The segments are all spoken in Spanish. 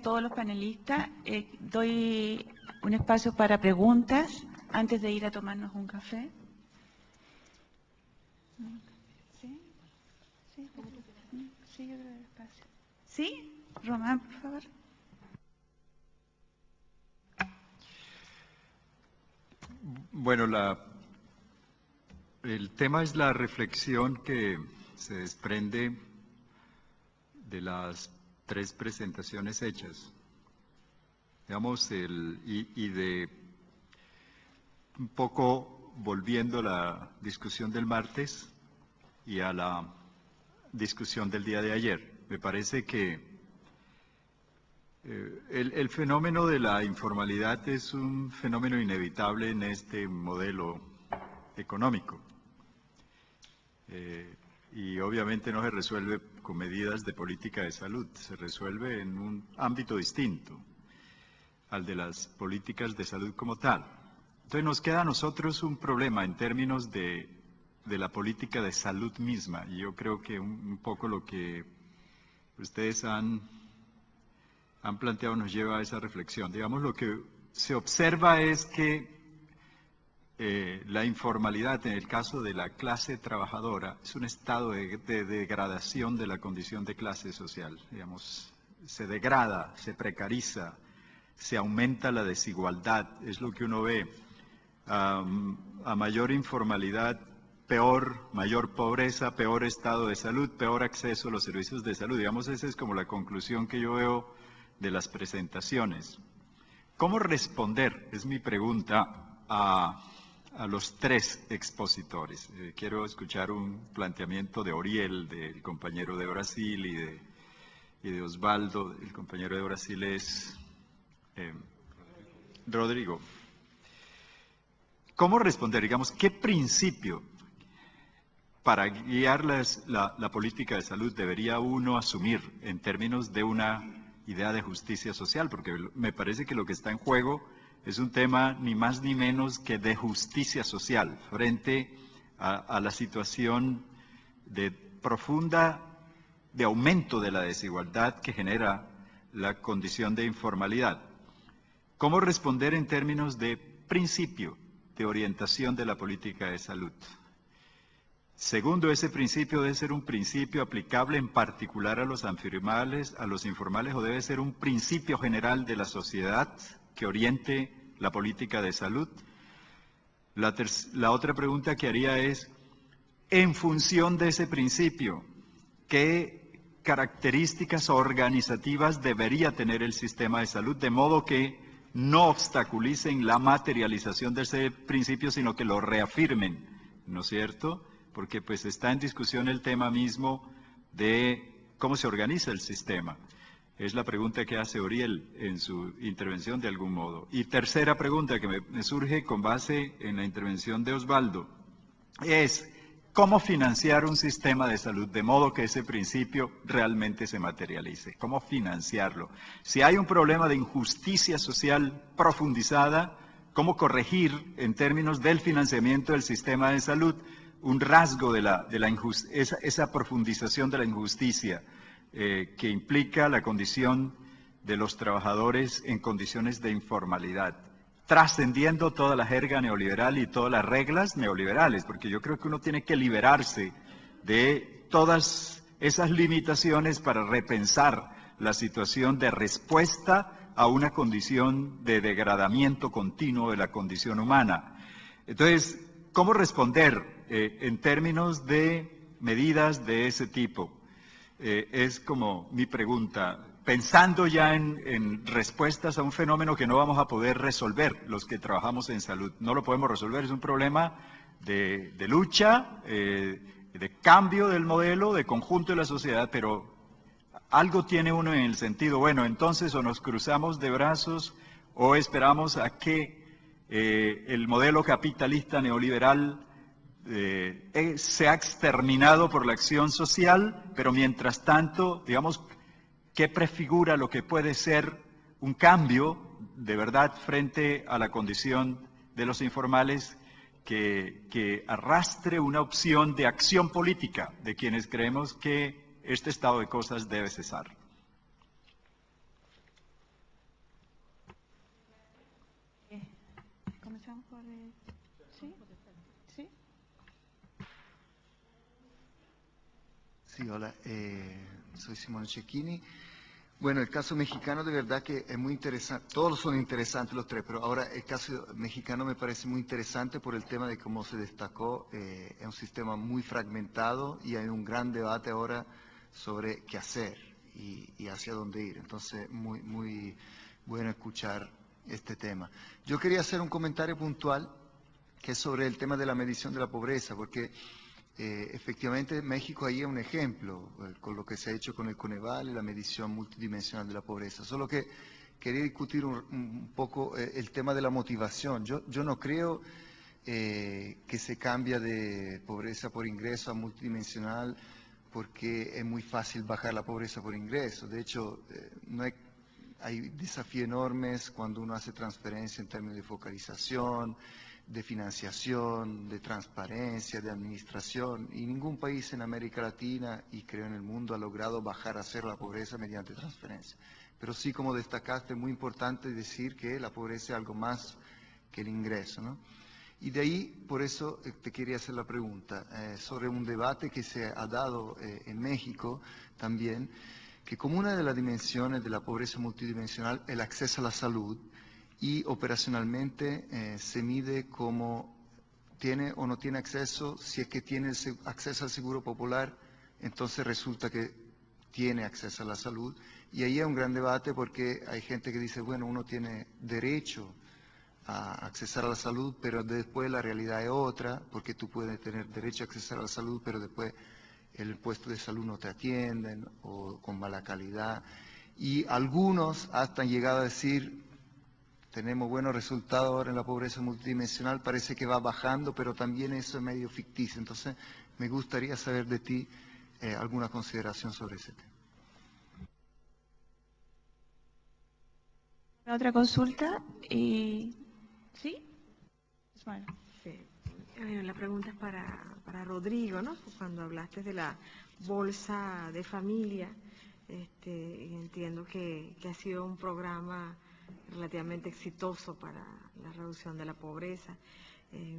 todos los panelistas. Doy un espacio para preguntas antes de ir a tomarnos un café. ¿Sí? ¿Sí? Sí, yo creo que hay espacio. ¿Sí? Román, por favor. Bueno, el tema es la reflexión que se desprende de las tres presentaciones hechas. Digamos, y de un poco volviendo a la discusión del martes y a la discusión del día de ayer. Me parece que el fenómeno de la informalidad es un fenómeno inevitable en este modelo económico. Y obviamente no se resuelve con medidas de política de salud, se resuelve en un ámbito distinto al de las políticas de salud como tal. Entonces nos queda a nosotros un problema en términos de la política de salud misma, y yo creo que un poco lo que ustedes han planteado nos lleva a esa reflexión. Digamos, lo que se observa es que la informalidad, en el caso de la clase trabajadora, es un estado de degradación de la condición de clase social. Digamos, se degrada, se precariza, se aumenta la desigualdad, es lo que uno ve. A mayor informalidad, mayor pobreza, peor estado de salud, peor acceso a los servicios de salud. Digamos, esa es como la conclusión que yo veo de las presentaciones. ¿Cómo responder? Es mi pregunta a los tres expositores. Quiero escuchar un planteamiento de Oriel, del compañero de Brasil, y de Osvaldo. El compañero de Brasil es Rodrigo. ¿Cómo responder? Digamos, ¿qué principio para guiar la política de salud debería uno asumir en términos de una idea de justicia social? Porque me parece que lo que está en juego es un tema ni más ni menos que de justicia social frente a la situación de aumento de la desigualdad que genera la condición de informalidad. ¿Cómo responder en términos de principio de orientación de la política de salud? Segundo, ese principio debe ser un principio aplicable en particular a los informales, o debe ser un principio general de la sociedad que oriente la política de salud. La otra pregunta que haría es, en función de ese principio, ¿qué características organizativas debería tener el sistema de salud de modo que no obstaculicen la materialización de ese principio, sino que lo reafirmen, ¿no es cierto? Porque pues está en discusión el tema mismo de cómo se organiza el sistema. Es la pregunta que hace Oriel en su intervención de algún modo. Y tercera pregunta que me surge con base en la intervención de Osvaldo es cómo financiar un sistema de salud de modo que ese principio realmente se materialice. ¿Cómo financiarlo? Si hay un problema de injusticia social profundizada, ¿cómo corregir en términos del financiamiento del sistema de salud un rasgo de esa profundización de la injusticia que implica la condición de los trabajadores en condiciones de informalidad, trascendiendo toda la jerga neoliberal y todas las reglas neoliberales? Porque yo creo que uno tiene que liberarse de todas esas limitaciones para repensar la situación de respuesta a una condición de degradamiento continuo de la condición humana. Entonces, ¿cómo responder en términos de medidas de ese tipo? Es como mi pregunta, pensando ya en respuestas a un fenómeno que no vamos a poder resolver los que trabajamos en salud. No lo podemos resolver, es un problema de lucha, de cambio del modelo, de conjunto de la sociedad, pero algo tiene uno en el sentido, bueno, entonces o nos cruzamos de brazos o esperamos a que el modelo capitalista neoliberal se ha exterminado por la acción social, pero mientras tanto, digamos, ¿qué prefigura lo que puede ser un cambio de verdad frente a la condición de los informales que arrastre una opción de acción política de quienes creemos que este estado de cosas debe cesar? Empezamos por... ¿Sí? ¿Sí? Sí, hola, soy Simone Cecchini. Bueno, el caso mexicano de verdad que es muy interesante, todos son interesantes los tres, pero ahora el caso mexicano me parece muy interesante por el tema de cómo se destacó, es un sistema muy fragmentado y hay un gran debate ahora sobre qué hacer y hacia dónde ir. Entonces, muy bueno escuchar este tema. Yo quería hacer un comentario puntual que es sobre el tema de la medición de la pobreza, porque efectivamente México ahí es un ejemplo, con lo que se ha hecho con el Coneval y la medición multidimensional de la pobreza. Solo que quería discutir un poco el tema de la motivación. Yo no creo que se cambia de pobreza por ingreso a multidimensional porque es muy fácil bajar la pobreza por ingreso. De hecho, no hay desafíos enormes cuando uno hace transferencia en términos de focalización, de financiación, de transparencia, de administración, y ningún país en América Latina y creo en el mundo ha logrado bajar a cero la pobreza mediante transferencia. Pero sí, como destacaste, es muy importante decir que la pobreza es algo más que el ingreso, ¿no? Y de ahí, por eso te quería hacer la pregunta sobre un debate que se ha dado en México también, que como una de las dimensiones de la pobreza multidimensional el acceso a la salud y operacionalmente se mide como tiene o no tiene acceso, si es que tiene acceso al seguro popular, entonces resulta que tiene acceso a la salud. Y ahí hay un gran debate porque hay gente que dice, bueno, uno tiene derecho a accesar a la salud, pero después la realidad es otra, porque tú puedes tener derecho a accesar a la salud, pero después el puesto de salud no te atienden o con mala calidad. Y algunos hasta han llegado a decir, tenemos buenos resultados ahora en la pobreza multidimensional, parece que va bajando, pero también eso es medio ficticio. Entonces, me gustaría saber de ti alguna consideración sobre ese tema. Otra consulta y... ¿Sí? Bueno. Sí. La pregunta es para Rodrigo, ¿no? Cuando hablaste de la bolsa de familia, entiendo que ha sido un programa relativamente exitoso para la reducción de la pobreza.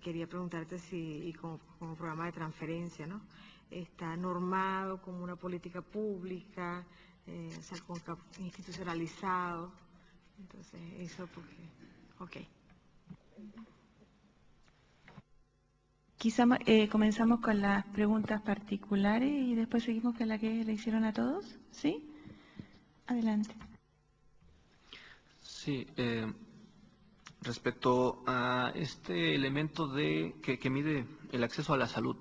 Quería preguntarte si, y como programa de transferencia, ¿no? Está normado como una política pública, o sea, institucionalizado. Entonces, eso porque... Ok. Quizá comenzamos con las preguntas particulares y después seguimos con la que le hicieron a todos, ¿sí? Adelante. Sí, respecto a este elemento que mide el acceso a la salud,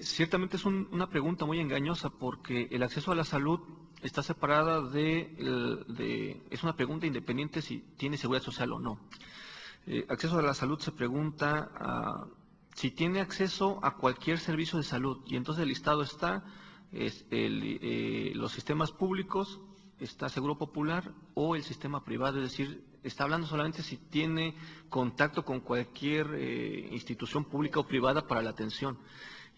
ciertamente es una pregunta muy engañosa porque el acceso a la salud está separada es una pregunta independiente si tiene seguridad social o no. Acceso a la salud se pregunta si tiene acceso a cualquier servicio de salud y entonces el listado está los sistemas públicos, está Seguro Popular o el sistema privado, es decir, está hablando solamente si tiene contacto con cualquier institución pública o privada para la atención.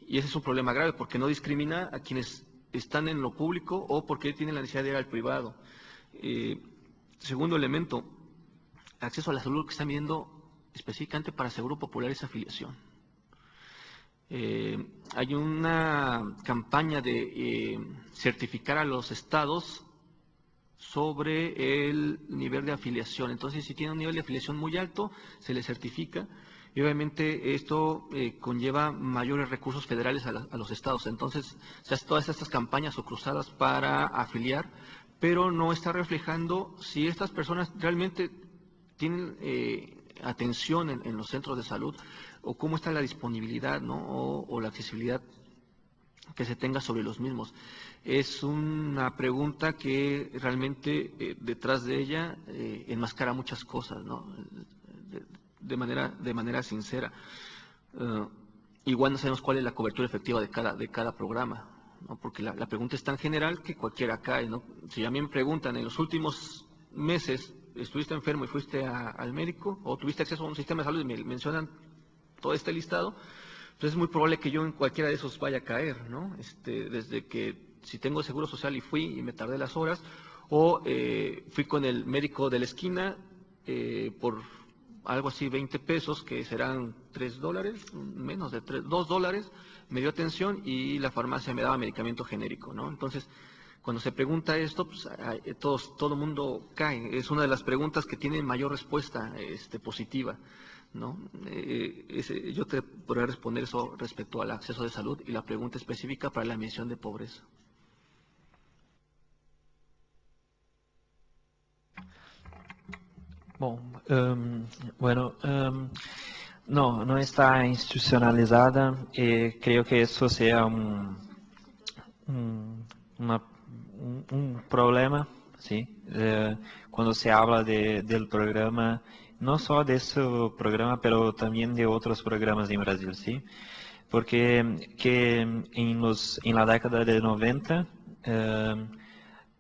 Y ese es un problema grave porque no discrimina a quienes están en lo público o porque tienen la necesidad de ir al privado. Segundo elemento, acceso a la salud que están viendo específicamente para Seguro Popular es afiliación. Hay una campaña de certificar a los estados sobre el nivel de afiliación. Entonces, si tiene un nivel de afiliación muy alto, se le certifica. Y obviamente esto conlleva mayores recursos federales a los estados. Entonces, se hacen todas estas campañas o cruzadas para afiliar, pero no está reflejando si estas personas realmente tienen atención en los centros de salud o cómo está la disponibilidad, ¿no? o la accesibilidad que se tenga sobre los mismos. Es una pregunta que realmente detrás de ella enmascara muchas cosas, ¿no? de manera sincera. Igual no sabemos cuál es la cobertura efectiva de cada programa, ¿no? Porque la pregunta es tan general que cualquiera cae, ¿no? Si a mí me preguntan en los últimos meses, ¿estuviste enfermo y fuiste al médico? ¿O tuviste acceso a un sistema de salud y me mencionan todo este listado? Entonces es muy probable que yo en cualquiera de esos vaya a caer, ¿no? Desde que si tengo seguro social y fui y me tardé las horas, o fui con el médico de la esquina por algo así 20 pesos, que serán $3, menos de $2, me dio atención y la farmacia me daba medicamento genérico, ¿no? Entonces, cuando se pregunta esto, pues, todo el mundo cae. Es una de las preguntas que tiene mayor respuesta positiva, ¿no? Yo te podría responder eso respecto al acceso de salud y la pregunta específica para la medición de pobreza. Bom, no está institucionalizada y creo que eso sea un problema, ¿sí? Cuando se habla del programa, no solo de ese programa, pero también de otros programas en Brasil, ¿sí? Porque que en la década de 90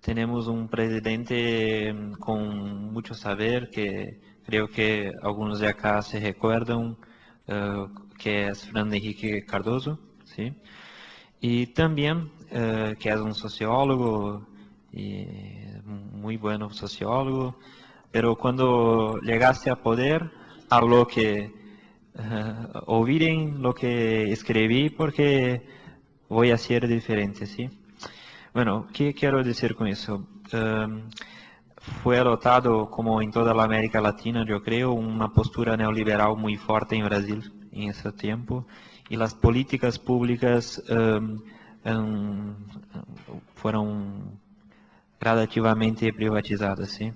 tenemos un presidente con mucho saber, que creo que algunos de acá se recuerdan, que es Fernando Henrique Cardoso, ¿sí? Y también que es un sociólogo, y muy bueno sociólogo, pero cuando llegaste a poder, habló que olviden lo que escribí porque voy a ser diferente, ¿sí? Bueno, ¿qué quiero decir con eso? Fue adoptado, como en toda la América Latina, yo creo, una postura neoliberal muy fuerte en Brasil en ese tiempo, y las políticas públicas fueron gradativamente privatizadas, ¿sí?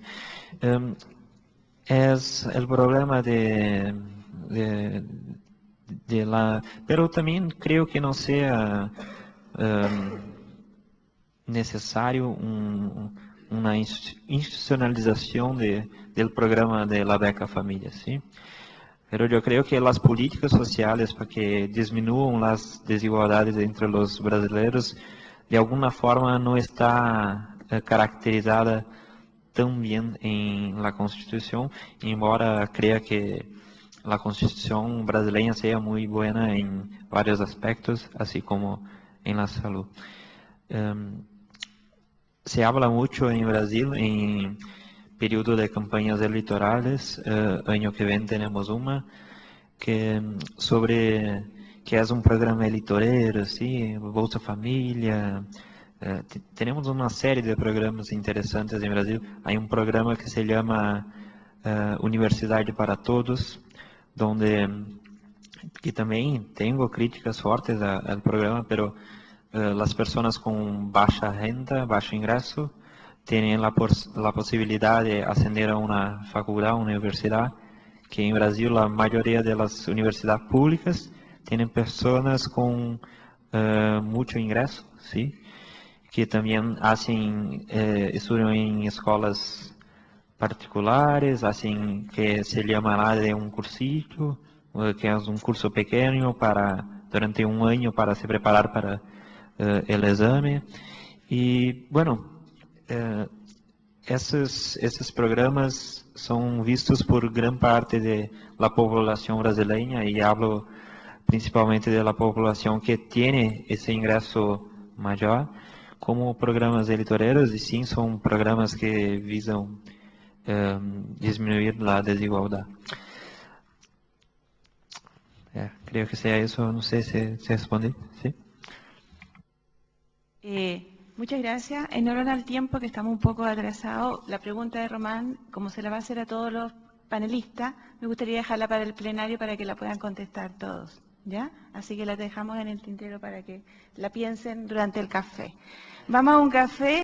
Es el problema pero también creo que no sea necesario una institucionalización del programa de la beca familia, ¿sí? Pero yo creo que las políticas sociales para que disminuyan las desigualdades entre los brasileños, de alguna forma no está caracterizada tan bien en la Constitución, embora crea que la Constitución brasileña sea muy buena en varios aspectos, así como en la salud. Se habla mucho en Brasil en periodo de campañas electorales, año que viene tenemos una, sobre que es un programa eleitoreiro, ¿sí? Bolsa Familia. Tenemos una serie de programas interesantes en Brasil. Hay un programa que se llama Universidad para Todos, donde que también tengo críticas fuertes al programa, pero las personas con baja renta, bajo ingreso, tienen la posibilidad de ascender a una facultad, una universidad, que en Brasil la mayoría de las universidades públicas tienen personas con mucho ingreso, ¿sí? Que también estudian en escuelas particulares, hacen que se llama lá de un cursito, que es un curso pequeño durante un año para se preparar para el examen. Y bueno, esos programas son vistos por gran parte de la población brasileña, y hablo principalmente de la población que tiene ese ingreso mayor, como programas eleitoreiros, y sí son programas que visan disminuir la desigualdad. Creo que sea eso, no sé si respondí, ¿sí? Muchas gracias. En orden al tiempo, que estamos un poco atrasados, la pregunta de Román, como se la va a hacer a todos los panelistas, me gustaría dejarla para el plenario para que la puedan contestar todos, ¿ya? Así que la dejamos en el tintero para que la piensen durante el café. Vamos a un café.